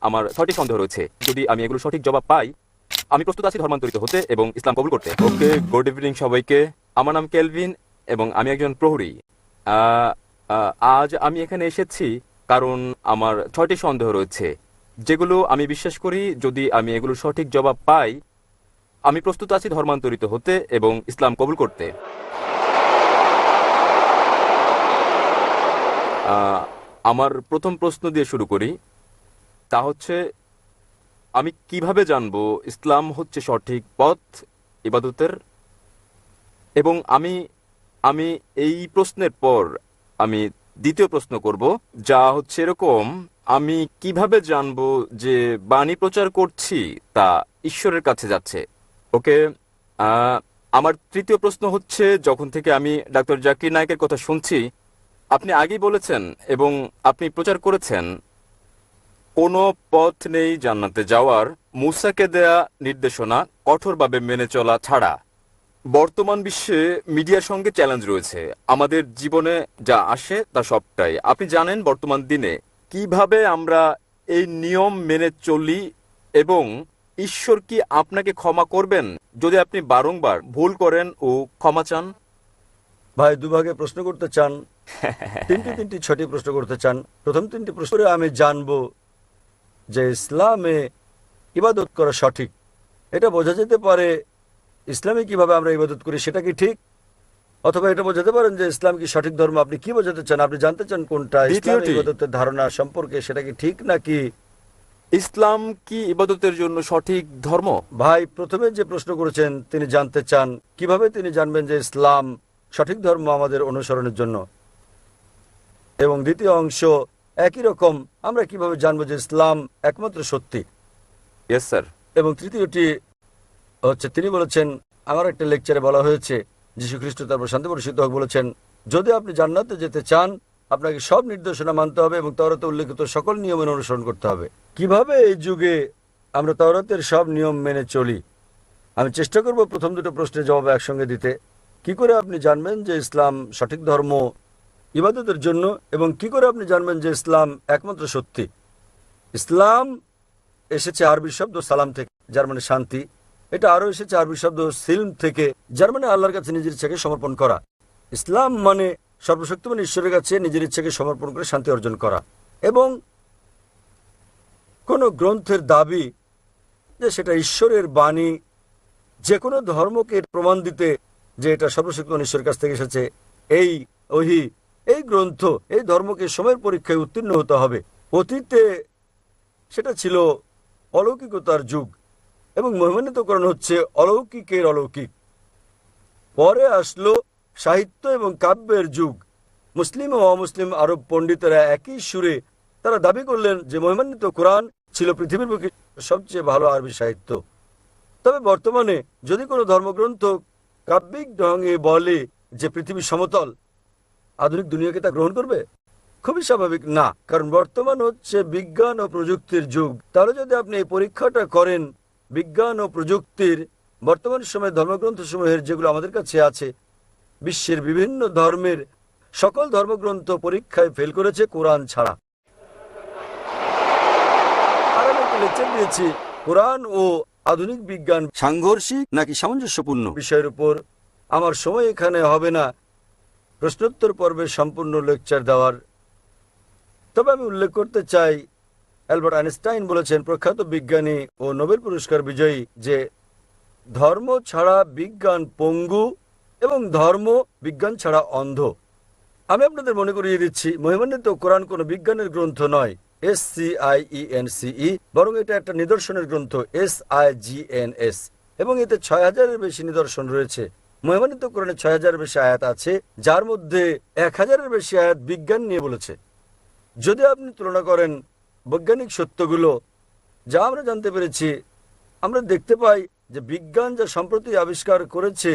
আমার 6টি সন্দেহ রয়েছে। যদি আমি এগুলো সঠিক জবাব পাই, আমি প্রস্তুত আছি ধর্মান্তরিত হতে এবং ইসলাম কবুল করতে। ওকে, গুড ইভিনিং সবাইকে। আমার নাম কেলভিন এবং আমি একজন প্রহরী। আহ, আজ আমি এখানে এসেছি কারণ আমার 6টি সন্দেহ রয়েছে, যেগুলো আমি বিশ্বাস করি যদি আমি এগুলো সঠিক জবাব পাই, আমি প্রস্তুত আছি ধর্মান্তরিত হতে এবং ইসলাম কবুল করতে। আমার প্রথম প্রশ্ন দিয়ে শুরু করি। তা হচ্ছে, আমি কিভাবে জানবো ইসলাম হচ্ছে সঠিক পথ ইবাদতের? এবং আমি আমি এই প্রশ্নের পর আমি দ্বিতীয় প্রশ্ন করব, যা হচ্ছে এরকম: আমি কিভাবে জানবো যে বাণী প্রচার করছি তা ঈশ্বরের কাছে যাচ্ছে? ওকে, আমার তৃতীয় প্রশ্ন হচ্ছে, যখন থেকে আমি ডাক্তার জাকির নায়েকের কথা শুনছি, আপনি আগেই বলেছেন এবং আপনি প্রচার করেছেন, কোনো পথ নেই জান্নাতে যাওয়ার মুসাকে দেয়া নির্দেশনা কঠোরভাবে মেনে চলা ছাড়া। বর্তমান বিশ্বে মিডিয়ার সঙ্গে চ্যালেঞ্জ রয়েছে। আমাদের জীবনে যা আসে তা সবটাই আপনি জানেন। বর্তমান দিনে কিভাবে আমরা এই নিয়ম মেনে চলি এবং ঈশ্বর কি আপনাকে ক্ষমা করবেন যদি আপনি বারংবার ভুল করেন ও ক্ষমা চান? ভাই, দুভাগে প্রশ্ন করতে চান? তিনটি 6টি প্রশ্ন করতে চান? প্রথম 3টি প্রশ্নে আমি জানবো যে ইসলামে ইবাদত করা সঠিক। এটা বোঝা যেতে পারে ইসলামে কিভাবে আমরা ইবাদত করি সেটা কি ঠিক, অথবা এটা বোঝাতে পারেন যে ইসলাম কি সঠিক ধর্ম। আপনি কি বোঝাতে চান? আপনি জানতে চান কোনটা ইসলাম ইবাদতের ধারণা সম্পর্কে, সেটা কি ঠিক নাকি? ইসলাম কি ইবাদতের জন্য সঠিক ধর্ম? ভাই, প্রথমে যে প্রশ্ন করেছেন তিনি জানতে চান কিভাবে তিনি জানবেন যে ইসলাম সঠিক ধর্ম আমাদের অনুসরণের জন্য, এবং দ্বিতীয় অংশ একই রকম, আমরা কিভাবে জানবো যে ইসলাম একমাত্র সত্যি। Yes sir. এবং তৃতীয়টি হচ্ছে, তিনি বলেছেন, আমার একটা লেকচারে বলা হয়েছে, যীশু খ্রিস্ট তারপর শান্তি বর্ষিত হোক বলেছেন, যদি আপনি জান্নাতে যেতে চান আপনাকে সব নির্দেশনা মানতে হবে এবং তাওরাতে উল্লেখিত সকল নিয়মের অনুসরণ করতে হবে। কিভাবে এই যুগে আমরা তাওরাতের সব নিয়ম মেনে চলি? আমি চেষ্টা করব প্রথম দুটো প্রশ্নের জবাব একসঙ্গে দিতে। কি করে আপনি জানবেন যে ইসলাম সঠিক ধর্ম ইবাদতের জন্য, এবং কি করে আপনি জানবেন যে ইসলাম একমাত্র সত্যি? ইসলাম এসেছে আরবি শব্দ সালাম থেকে, যার মানে শান্তি। এটা আরও এসেছে আরবি শব্দ সিলম থেকে, যার মানে আল্লাহর কাছে নিজের ইচ্ছাকে সমর্পণ করা। ইসলাম মানে সর্বশক্তিমান ঈশ্বরের কাছে নিজের ইচ্ছাকে সমর্পণ করে শান্তি অর্জন করা। এবং কোনো গ্রন্থের দাবি যে সেটা ঈশ্বরের বাণী, যে কোনো ধর্মকে প্রমাণ দিতে যে এটা সর্বশক্তিমান ঈশ্বরের কাছ থেকে এসেছে, এই ওহী, এই গ্রন্থ, এই ধর্মকে সময়ের পরীক্ষায় উত্তীর্ণ হতে হবে। অতীতে সেটা ছিল অলৌকিকতার যুগ এবং মহিমান্বিতকরণ হচ্ছে অলৌকিকের অলৌকিক। পরে আসলো সাহিত্য এবং কাব্যের যুগ। মুসলিম ও অমুসলিম আরব পণ্ডিতেরা একই সুরে তারা দাবি করলেন যে মহিমান্বিত কোরআন ছিল পৃথিবীর বুকে সবচেয়ে ভালো আরবি সাহিত্য। তবে বর্তমানে যদি কোনো ধর্মগ্রন্থ কাব্যিক ঢঙে বলে যে পৃথিবী সমতল, আধুনিক দুনিয়াকে তা গ্রহণ করবে? খুবই স্বাভাবিক না, কারণ বর্তমান হচ্ছে বিজ্ঞান ও প্রযুক্তির যুগ। তাহলে যদি আপনি এই পরীক্ষাটা করেন বিজ্ঞান ও প্রযুক্তির, বর্তমান সময়ে ধর্মগ্রন্থসমূহের যেগুলো আমাদের কাছে আছে, বিশ্বের বিভিন্ন ধর্মের সকল ধর্মগ্রন্থ পরীক্ষায় ফেল করেছে কোরআন ছাড়া। আর আমি একটা লেকচার দিয়েছি কোরআন ও আধুনিক বিজ্ঞান সাংঘর্ষিক নাকি সামঞ্জস্যপূর্ণ বিষয়ের উপর। আমার সময় এখানে হবে না প্রশ্নোত্তর পর্বে সম্পূর্ণ লেকচার দেওয়ার, তবে আমি উল্লেখ করতে চাই অ্যালবার্ট আইনস্টাইন বলেছেন, প্রখ্যাত বিজ্ঞানী ও নোবেল পুরস্কার বিজয়ী, যে ধর্ম ছাড়া বিজ্ঞান পঙ্গু এবং ধর্ম বিজ্ঞান ছাড়া অন্ধ। আমি আপনাদের মনে করিয়ে দিচ্ছি, মহিমান্বিত কোরআন কোনো বিজ্ঞানের গ্রন্থ নয়, SCIENCE, বরং এটা একটা নিদর্শনের গ্রন্থ, SIGNS, এবং এতে 6000-এর বেশি নিদর্শন রয়েছে। মহিমান্বিত কোরআনে 6000-এর বেশি আয়াত আছে, যার মধ্যে 1000-এর বেশি আয়াত বিজ্ঞান নিয়ে বলেছে। যদি আপনি তুলনা করেন বৈজ্ঞানিক সত্যগুলো যা আমরা জানতে পেরেছি, আমরা দেখতে পাই যে বিজ্ঞান যা সম্প্রতি আবিষ্কার করেছে,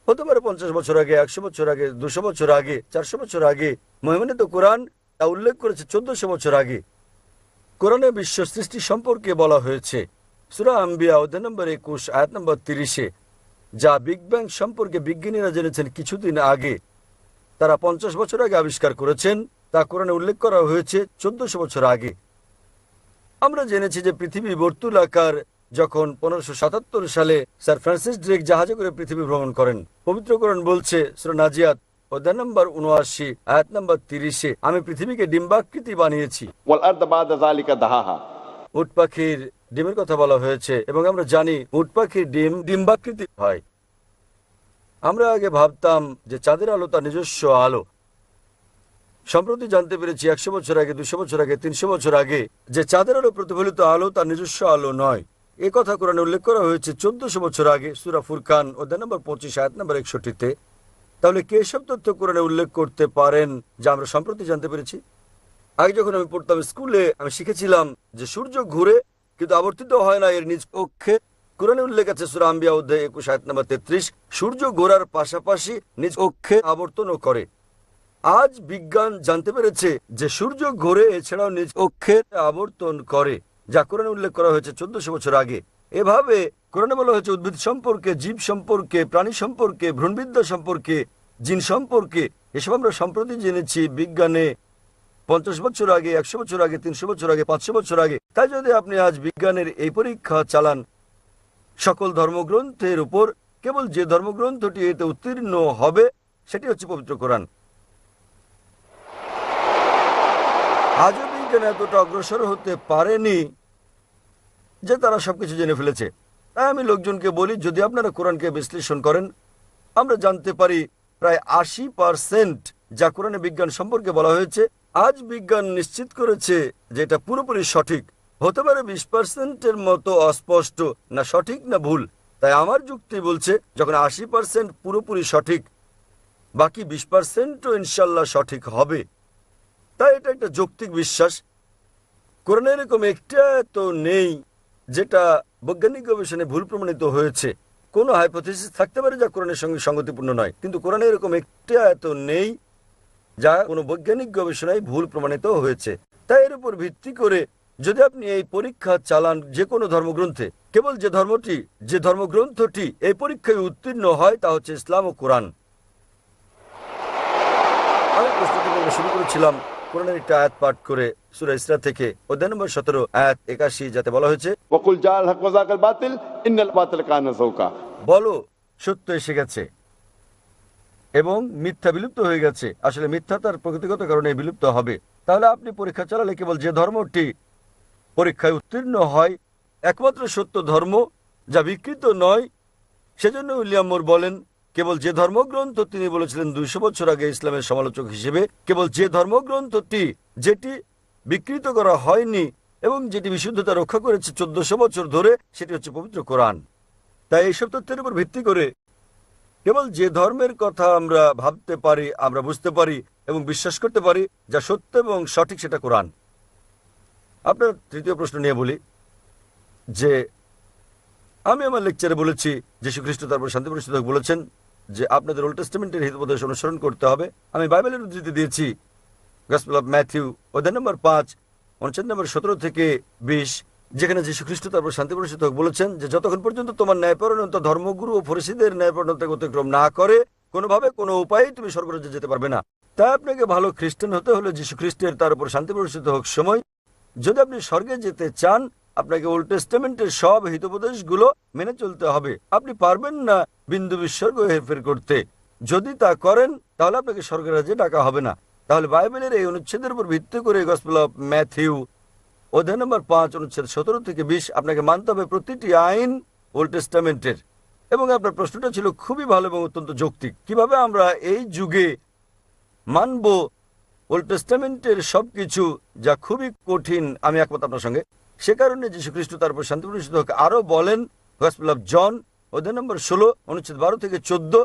হতে পারে 50 বছর আগে, 100 বছর আগে, 200 বছর আগে, 400 বছর আগে, মহিমান্বিত কোরআন তা উল্লেখ করেছে 1400 বছর আগে। কোরআনে বিশ্ব সৃষ্টি সম্পর্কে বলা হয়েছে সূরা আম্বিয়া অধ্যায় নম্বর 21 আয়াত নম্বর 30-এ, যা বিগ ব্যাং সম্পর্কে বিজ্ঞানীরা জেনেছেন কিছুদিন আগে, তারা 50 বছর আগে আবিষ্কার করেছেন, তা কোরআনে উল্লেখ করা হয়েছে 1400 বছর আগে। আমরা জেনেছি যে পৃথিবী বর্তুলাকার। যখন 1577 সালে স্যার ফ্রান্সিস ড্রেক জাহাজে করে পৃথিবী ভ্রমণ করেন, পবিত্র কোরআন বলছে সূরা নাজিয়াত অধ্যায় নম্বর 79 আয়াত নম্বর 30, আমি পৃথিবীকে ডিম্বাকৃতি বানিয়েছি। والأرض بعد ذلك دحاها। উট পাখির ডিমের কথা বলা হয়েছে এবং আমরা জানি উট পাখির ডিম ডিম্বাকৃতি হয়। আমরা আগে ভাবতাম যে চাঁদের আলো তার নিজস্ব আলো। সম্প্রতি জানতে পেরেছি 100 বছর আগে, 200 বছর আগে, 300 বছর আগে যে চাঁদের আলো প্রতিফলিত আলো তার নিজস্ব আলো নয়। এ কথা কোরআনে উল্লেখ করা হয়েছে 1400 বছর আগে সূরা ফুরকান অধ্যায় নম্বর 25 আয়াত নম্বর 61-তে। তাহলে কে সব তথ্য কোরআনে উল্লেখ করতে পারেন যা আমরা সম্প্রতি জানতে পেরেছি? আগে যখন আমি পড়তাম স্কুলে, আমি শিখেছিলাম যে সূর্য ঘুরে কিন্তু আবর্তিত হয় না এর নিজ অক্ষে। কোরআনে উল্লেখ আছে সূরা আম্বিয়া অধ্যায় 21 আয়াত নম্বর 33, সূর্য ঘোরার পাশাপাশি নিজ অক্ষে আবর্তনও করে। আজ বিজ্ঞান জানতে পেরেছে যে সূর্য ঘোরে, এছাড়াও নিজ অক্ষে আবর্তন করে, যা কোরআনে উল্লেখ করা হয়েছে 1400 বছর আগে। এভাবে কোরআনে বলা হয়েছে উদ্ভিদ সম্পর্কে, জীব সম্পর্কে, প্রাণী সম্পর্কে, ভ্রূণবিদ্যা সম্পর্কে, জিন সম্পর্কে। এসব আমরা সম্প্রতি জেনেছি বিজ্ঞানে 50 বছর আগে, 100 বছর আগে, 300 বছর আগে, 500 বছর আগে। তাই যদি আপনি আজ বিজ্ঞানের এই পরীক্ষা চালান সকল ধর্মগ্রন্থের উপর, কেবল যে ধর্মগ্রন্থটি এতে উত্তীর্ণ হবে সেটি হচ্ছে পবিত্র কোরআন। আজও বিজ্ঞান এতটা অগ্রসর হতে পারেনি যে তারা সবকিছু জেনে ফেলেছে। তাই আমি লোকজনকে বলি, যদি আপনারা কোরআনকে বিশ্লেষণ করেন, আমরা জানতে পারি প্রায় 80% যা কোরআনে বিজ্ঞান সম্পর্কে বলা হয়েছে, আজ বিজ্ঞান নিশ্চিত করেছে যে এটা পুরোপুরি সঠিক। হতে পারে 20%-এর মতো অস্পষ্ট, না সঠিক না ভুল। তাই আমার যুক্তি বলছে যখন 80% পুরোপুরি সঠিক, বাকি 20%ও ইনশাল্লাহ সঠিক হবে। তাই এটা একটা যৌক্তিক বিশ্বাস। কোরআনে এরকম একটা তো নেই যেটা বৈজ্ঞানিক গবেষণায় ভুল প্রমাণিত হয়েছে। কোনো হাইপোথিসিস থাকতে পারে যা কোরআনের সঙ্গে সঙ্গতিপূর্ণ নয়, কিন্তু কোরআনে এরকম একটা তো নেই যা কোনো বৈজ্ঞানিক গবেষণায় ভুল প্রমাণিত হয়েছে। তাই এর উপর ভিত্তি করে যদি আপনি এই পরীক্ষা চালান যে কোনো ধর্মগ্রন্থে, কেবল যে ধর্মগ্রন্থটি এই পরীক্ষায় উত্তীর্ণ হয় তা হচ্ছে ইসলাম ও কোরআন। আমি প্রস্তুতি পর্ব শুরু করেছিলাম কোরআনের একটা আয়াত পাঠ করে সূরা ইসরা থেকে অধ্যায় নম্বর 17 আয়াত 81, যাতে বলা হয়েছে وقل جاء الحق وزهق الباطل إن الباطل كان زهوقا। বলো সত্য এসে গেছে এবং মিথ্যা বিলুপ্ত হয়ে গেছে। আসলে মিথ্যা তার প্রকৃতিগত কারণে বিলুপ্ত হবে। তাহলে আপনি পরীক্ষা চালালে কেবল যে ধর্মটি পরীক্ষায় উত্তীর্ণ হয়, একমাত্র সত্য ধর্ম যা বিকৃত নয়। সেজন্য উইলিয়াম মুর বলেন, কেবল যে ধর্মগ্রন্থ, তিনি বলেছিলেন 200 বছর আগে ইসলামের সমালোচক হিসেবে, কেবল যে ধর্মগ্রন্থটি যেটি বিকৃত করা হয়নি এবং যেটি বিশুদ্ধতা রক্ষা করেছে 1400 বছর ধরে, সেটি হচ্ছে পবিত্র কোরআন। তাই এইসব তথ্যের উপর ভিত্তি করে কেবল যে ধর্মের কথা আমরা ভাবতে পারি, আমরা বুঝতে পারি এবং বিশ্বাস করতে পারি যা সত্য এবং সঠিক, সেটা কোরআন। আপনার তৃতীয় প্রশ্ন নিয়ে বলি যে আমি আমার লেকচারে বলেছি যীশু খ্রিস্ট তারপর শান্তি প্রতিষ্ঠিত বলেছেন যে আপনাদের ওল্ড টেস্টামেন্টের হিতোপদেশ অনুসরণ করতে হবে। আমি বাইবেলের উদ্ধৃতি দিয়েছি গসপেল অফ ম্যাথিউ অধ্যায় নম্বর 5 অনুচ্ছেদ নম্বর 17 থেকে 20, যেখানে যীশু খ্রিস্ট তারপর শান্তি প্রতিষ্ঠিত বলেছেন যে যতক্ষণ পর্যন্ত তোমার ন্যায়পরায়ণতা ধর্মগুরু ও ফরিসীদের ন্যায়পরায়ণতাকে অতিক্রম না করে, কোনোভাবে কোনো উপায়েই তুমি স্বর্গরাজ্যে যেতে পারবে না। তাই আপনাকে ভালো খ্রিস্টান হতে হলে যীশু খ্রিস্টের তার উপর শান্তি প্রতিষ্ঠিত হোক সময়, যদি আপনি স্বর্গে যেতে চান, আপনাকে ওল্ড টেস্টামেন্টের সব হিতোপদেশগুলো মেনে চলতে হবে। আপনি পারবেন না বিন্দু বিসর্গ হেরফের করতে। যদি তা করেন তাহলে আপনাকে স্বর্গের রাজ্যে ডাকা হবে না। তাহলে বাইবেলের এই অনুচ্ছেদের উপর ভিত্তি করে গসপেল অফ ম্যাথিউ অধ্যায় নম্বর 5 অনুচ্ছেদ 17 থেকে 20 আপনাকে মানতে হবে প্রতিটি আইন ওল্ড টেস্টামেন্টের। এবং আপনার প্রশ্নটা ছিল খুবই ভালো এবং অত্যন্ত যৌক্তিক। কিভাবে আমরা এই যুগে মানব ওল্ড টেস্টামেন্টের সবকিছু, যা খুবই কঠিন। আমি একমত আপনার সঙ্গে। সে কারণে যীশু খ্রিস্ট তারপর শান্তি প্রতিষ্ঠিত হোক আরো বলেন গসপেল অফ জন অধ্যায় নম্বর 16 অনুচ্ছেদ 12 থেকে 14,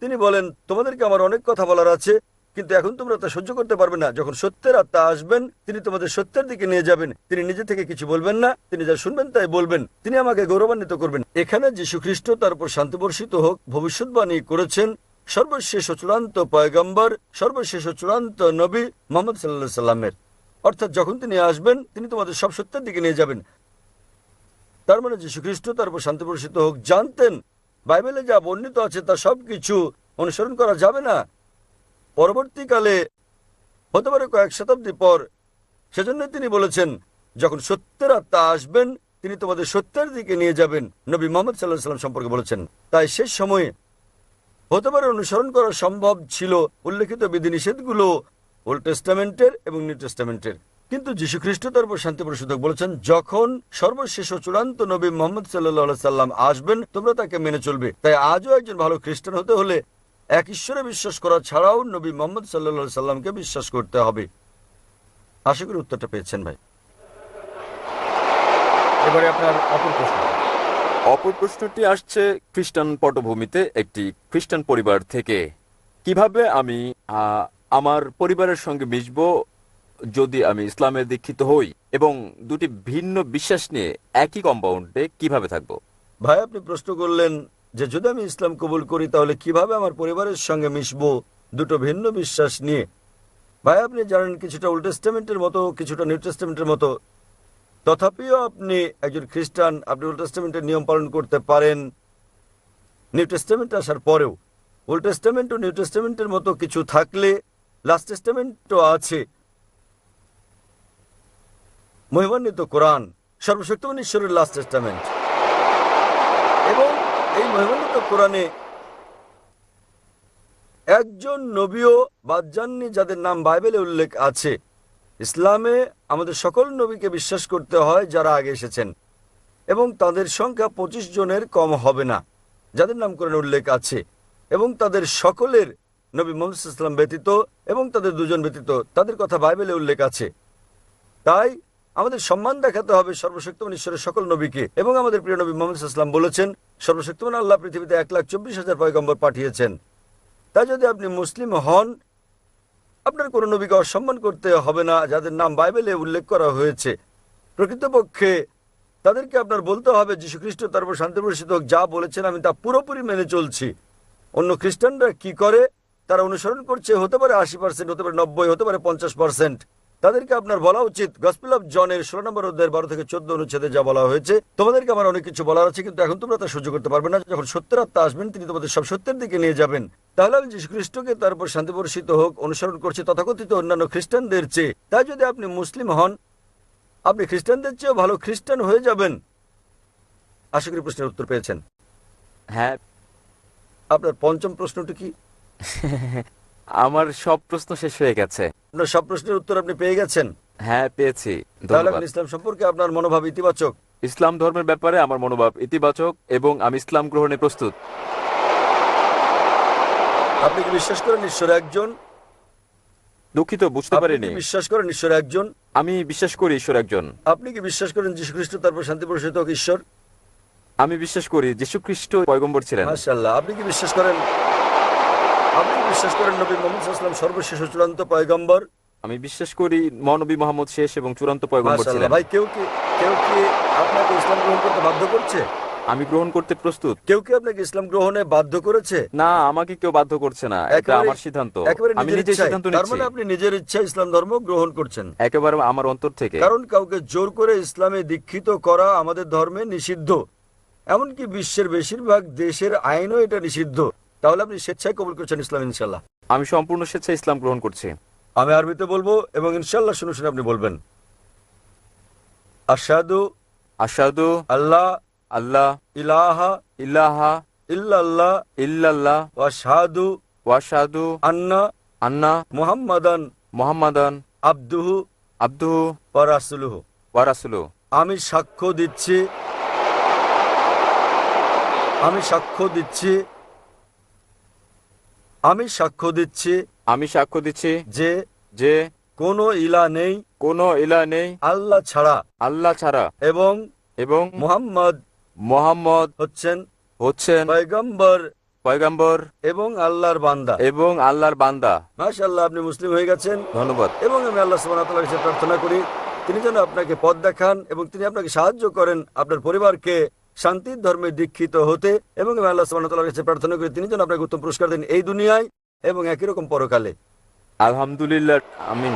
তিনি বলেন, তোমাদেরকে আমার অনেক কথা বলার আছে, কিন্তু এখন তোমরা তা সহ্য করতে পারবে না। যখন সত্যের আত্মা আসবেন, তিনি তোমাদের সত্যের দিকে নিয়ে যাবেন। তিনি নিজে থেকে কিছু বলবেন না, তিনি যা শুনবেন তাই বলবেন। তিনি আমাকে গৌরবান্বিত করবেন। এখানে যীশু খ্রিস্ট তারপর শান্তি বর্ষিত হোক ভবিষ্যৎবাণী করেছেন সর্বশেষ ও চূড়ান্ত পয়গম্বর, সর্বশেষ ও চূড়ান্ত নবী মুহাম্মদ সাল্লাল্লাহু আলাইহি সাল্লামের। অর্থাৎ যখন তিনি আসবেন, তিনি তোমাদের সব সত্যের দিকে নিয়ে যাবেন। তার মানে যীশু খ্রিস্ট তারপর শান্তি বর্ষিত হোক জানতেন বাইবেলে যা বর্ণিত আছে তা সবকিছু অনুসরণ করা যাবে না। পরবর্তীকালে হতে পারে কয়েক শতাব্দী পর। সেজন্য তিনি বলেছেন যখন সত্যের আত্মা আসবেন তিনি তোমাদের সত্যের দিকে নিয়ে যাবেন, নবী মোহাম্মদ সাল্লাল্লাহু আলাইহি ওয়াসাল্লাম সম্পর্কে বলেছেন। তাই শেষ সময়ে হতে পারে অনুসরণ করা সম্ভব ছিল উল্লেখিত বিধিনিষেধগুলো ওল্ড টেস্টামেন্টের এবং নিউ টেস্টামেন্টের, কিন্তু যীশু খ্রিস্ট তার উপর শান্তি প্রসূদক বলেছেন যখন সর্বশেষ ও চূড়ান্ত নবী মোহাম্মদ সাল্লাল্লাহু আলাইহি সাল্লাম আসবেন তোমরা তাকে মেনে চলবে। তাই আজও একজন ভালো খ্রিস্টান হতে হলে এক ঈশ্বরে বিশ্বাস করা ছাড়াও নবী মোহাম্মদ সাল্লাল্লাহু আলাইহি সাল্লামকে বিশ্বাস করতে হবে। আশা করি উত্তরটা পেয়েছেন ভাই। এবারে আপনার অপর প্রশ্ন। অপর প্রশ্নটি আসছে খ্রিস্টান পটভূমিতে একটি খ্রিস্টান পরিবার থেকে। কিভাবে আমি আমার পরিবারের সঙ্গে মিশব যদি আমি ইসলামে দীক্ষিত হই, এবং দুটি ভিন্ন বিশ্বাস নিয়ে একই কম্পাউন্ডে কিভাবে থাকব? ভাই আপনি প্রশ্ন করলেন যে যদি আমি ইসলাম কবুল করি তাহলে কিভাবে আমার পরিবারের সঙ্গে মিশবো দুটো ভিন্ন বিশ্বাস নিয়ে। ভাই আপনি জানেন কিছুটা ওল্ড টেস্টামেন্টের মতো কিছুটা নিউ টেস্টামেন্টের মতো, তথাপিও আপনি একজন খ্রিস্টান, আপনি ওল্ড টেস্টামেন্টের নিয়ম পালন করতে পারেন নিউ টেস্টামেন্ট আসার পরেও। ওল্ড টেস্টামেন্ট ও নিউ টেস্টামেন্টের মতো কিছু থাকলে লাস্ট টেস্টামেন্টও আছে, মহিমান্বিত কোরআন সর্বশক্তিমান ঈশ্বরের লাস্ট টেস্টামেন্ট, এবং এই মহিমান্বিত কোরআনে একজন নবীও বাদ যাননি যাদের নাম বাইবেলে উল্লেখ আছে। ইসলামে আমাদের সকল নবীকে বিশ্বাস করতে হয় যারা আগে এসেছেন, এবং তাদের সংখ্যা 25 জনের কম হবে না যাদের নাম কোরআনে উল্লেখ আছে, এবং তাদের সকলের নবী মুহাম্মদ সাল্লাল্লাহু আলাইহি ওয়াসাল্লাম ব্যতীত এবং তাদের দুজন ব্যতীত তাদের কথা বাইবেলে উল্লেখ আছে। তাই আমাদের সম্মান দেখাতে হবে সর্বশক্তিমান ঈশ্বরের সকল নবীকে, এবং আমাদের প্রিয় নবী মুহাম্মদ সাল্লাল্লাহু আলাইহি ওয়াসাল্লাম বলেছেন সর্বশক্তিমান আল্লাহ পৃথিবীতে 1,24,000 পয়গম্বর পাঠিয়েছেন। তাই যদি আপনি মুসলিম হন আপনার কোনো নবীকে অসম্মান করতে হবে না যাদের নাম বাইবেলে উল্লেখ করা হয়েছে। প্রকৃতপক্ষে তাদেরকে আপনার বলতে হবে যীশু খ্রিস্ট তার উপর শান্তি বর্ষিত হোক যা বলেছেন আমি তা পুরোপুরি মেনে চলছি। অন্য খ্রিস্টানরা কি করে তারা অনুসরণ করছে, হতে পারে 80%, হতে পারে 90, হতে পারে 50%। তাদেরকে আপনার বলা উচিত গসপেল অফ জনের 16 নম্বর অধ্যায়ের 12 থেকে 14 অনুচ্ছেদে যা বলা হয়েছে, তোমাদেরকে আমার অনেক কিছু বলার আছে কিন্তু এখন তোমরা তা সহ্য করতে পারবে না। যখন সত্যের আত্মা আসবেন তিনি তোমাদের সব সত্যের দিকে নিয়ে যাবেন। তাহলে আমি যীশু খ্রিস্টকে তার উপর শান্তি বর্ষিত হোক অনুসরণ করছি তথাকথিত অন্যান্য খ্রিস্টানদের চেয়ে। তাই যদি আপনি মুসলিম হন আপনি খ্রিস্টানদের চেয়েও ভালো খ্রিস্টান হয়ে যাবেন। আশা করি প্রশ্নের উত্তর পেয়েছেন। হ্যাঁ। আপনার পঞ্চম প্রশ্নটি কি? আমার সব প্রশ্ন শেষ হয়ে গেছে। আপনার সব প্রশ্নের উত্তর আপনি পেয়ে গেছেন? হ্যাঁ পেয়েছি। তাহলে আপনি ইসলাম সম্পর্কে আপনার মনোভাব ইতিবাচক? ইসলাম ধর্মের ব্যাপারে আমার মনোভাব ইতিবাচক এবং আমি ইসলাম গ্রহণে প্রস্তুত। আপনি কি বিশ্বাস করেন ঈশ্বর একজন? দুঃখিত বুঝতে পারিনি। বিশ্বাস করেন ঈশ্বর একজন? আমি বিশ্বাস করি ঈশ্বর একজন। আপনি কি বিশ্বাস করেন যীশু খ্রিস্ট তারপর শান্তি বর্ষিত হোক ঈশ্বর? আমি বিশ্বাস করি যীশু খ্রিস্ট পয়গম্বর ছিলেন। মাশাআল্লাহ। আপনি কি বিশ্বাস করেন নবী মুহাম্মদ সাল্লাল্লাহু আলাইহি ওয়াসাল্লাম সর্বশেষ ও চূড়ান্ত পয়গম্বর? আমি বিশ্বাস করি মহানবী মুহাম্মদ শেষ এবং চূড়ান্ত পয়গম্বর ছিলেন। ভাই কেউ কি আপনাকে ইসলাম গ্রহণ করতে বাধ্য করছে? আমি গ্রহণ করতে প্রস্তুত। কেউ কি আপনাকে ইসলাম গ্রহণে বাধ্য করেছে? না, আমাকে কেউ বাধ্য করছে না, এটা আমার সিদ্ধান্ত। আমি নিজের সিদ্ধান্ত নিচ্ছি। তার মানে আপনি নিজের ইচ্ছা ইসলাম ধর্ম গ্রহণ করছেন? একেবারে আমার অন্তর থেকে। কারণ কাউকে জোর করে ইসলামে দীক্ষিত করা আমাদের ধর্মে নিষিদ্ধ, এমনকি বিশ্বের বেশিরভাগ দেশের আইনও এটা নিষিদ্ধ। তাহলে আপনি স্বেচ্ছায় কবুল করছেন ইসলাম? ইনশাল্লাহ আমি সম্পূর্ণ স্বেচ্ছায় ইসলাম গ্রহণ করছি। আমি আরবিতে বলবো এবং ইনশাল্লাহ শুনে শুনে আপনি বলবেন। আশহাদু আশহাদু আল্লাহ আল্লাহ ইলাহা ইল্লাহা ইল্লাল্লাহ ইল্লাল্লাহ ওয়া আশহাদু ওয়াশহাদু আন্না মুহাম্মাদান আবদুহু ওয়া রাসূলুহু। আমি সাক্ষ্য দিচ্ছি যে কোনো ইলাহ নেই আল্লাহ ছাড়া এবং মুহাম্মদ হচ্ছেন পয়গম্বর এবং আল্লাহর বান্দা। মাশাআল্লাহ, আপনি মুসলিম হয়ে গেছেন। ধন্যবাদ। এবং আমি আল্লাহ সুবহানাহু ওয়া তাআলার কাছে প্রার্থনা করি তিনি যেন আপনাকে পথ দেখান এবং তিনি আপনাকে সাহায্য করেন আপনার পরিবারকে শান্তির ধর্মে দীক্ষিত হতে, এবং আমি আল্লাহ সুবহানাহু ওয়া তাআলার কাছে প্রার্থনা করি তিনি যেন আপনাকে উত্তম পুরস্কার দেন এই দুনিয়ায় এবং একই রকম পরকালে। আলহামদুলিল্লাহ, আমিন।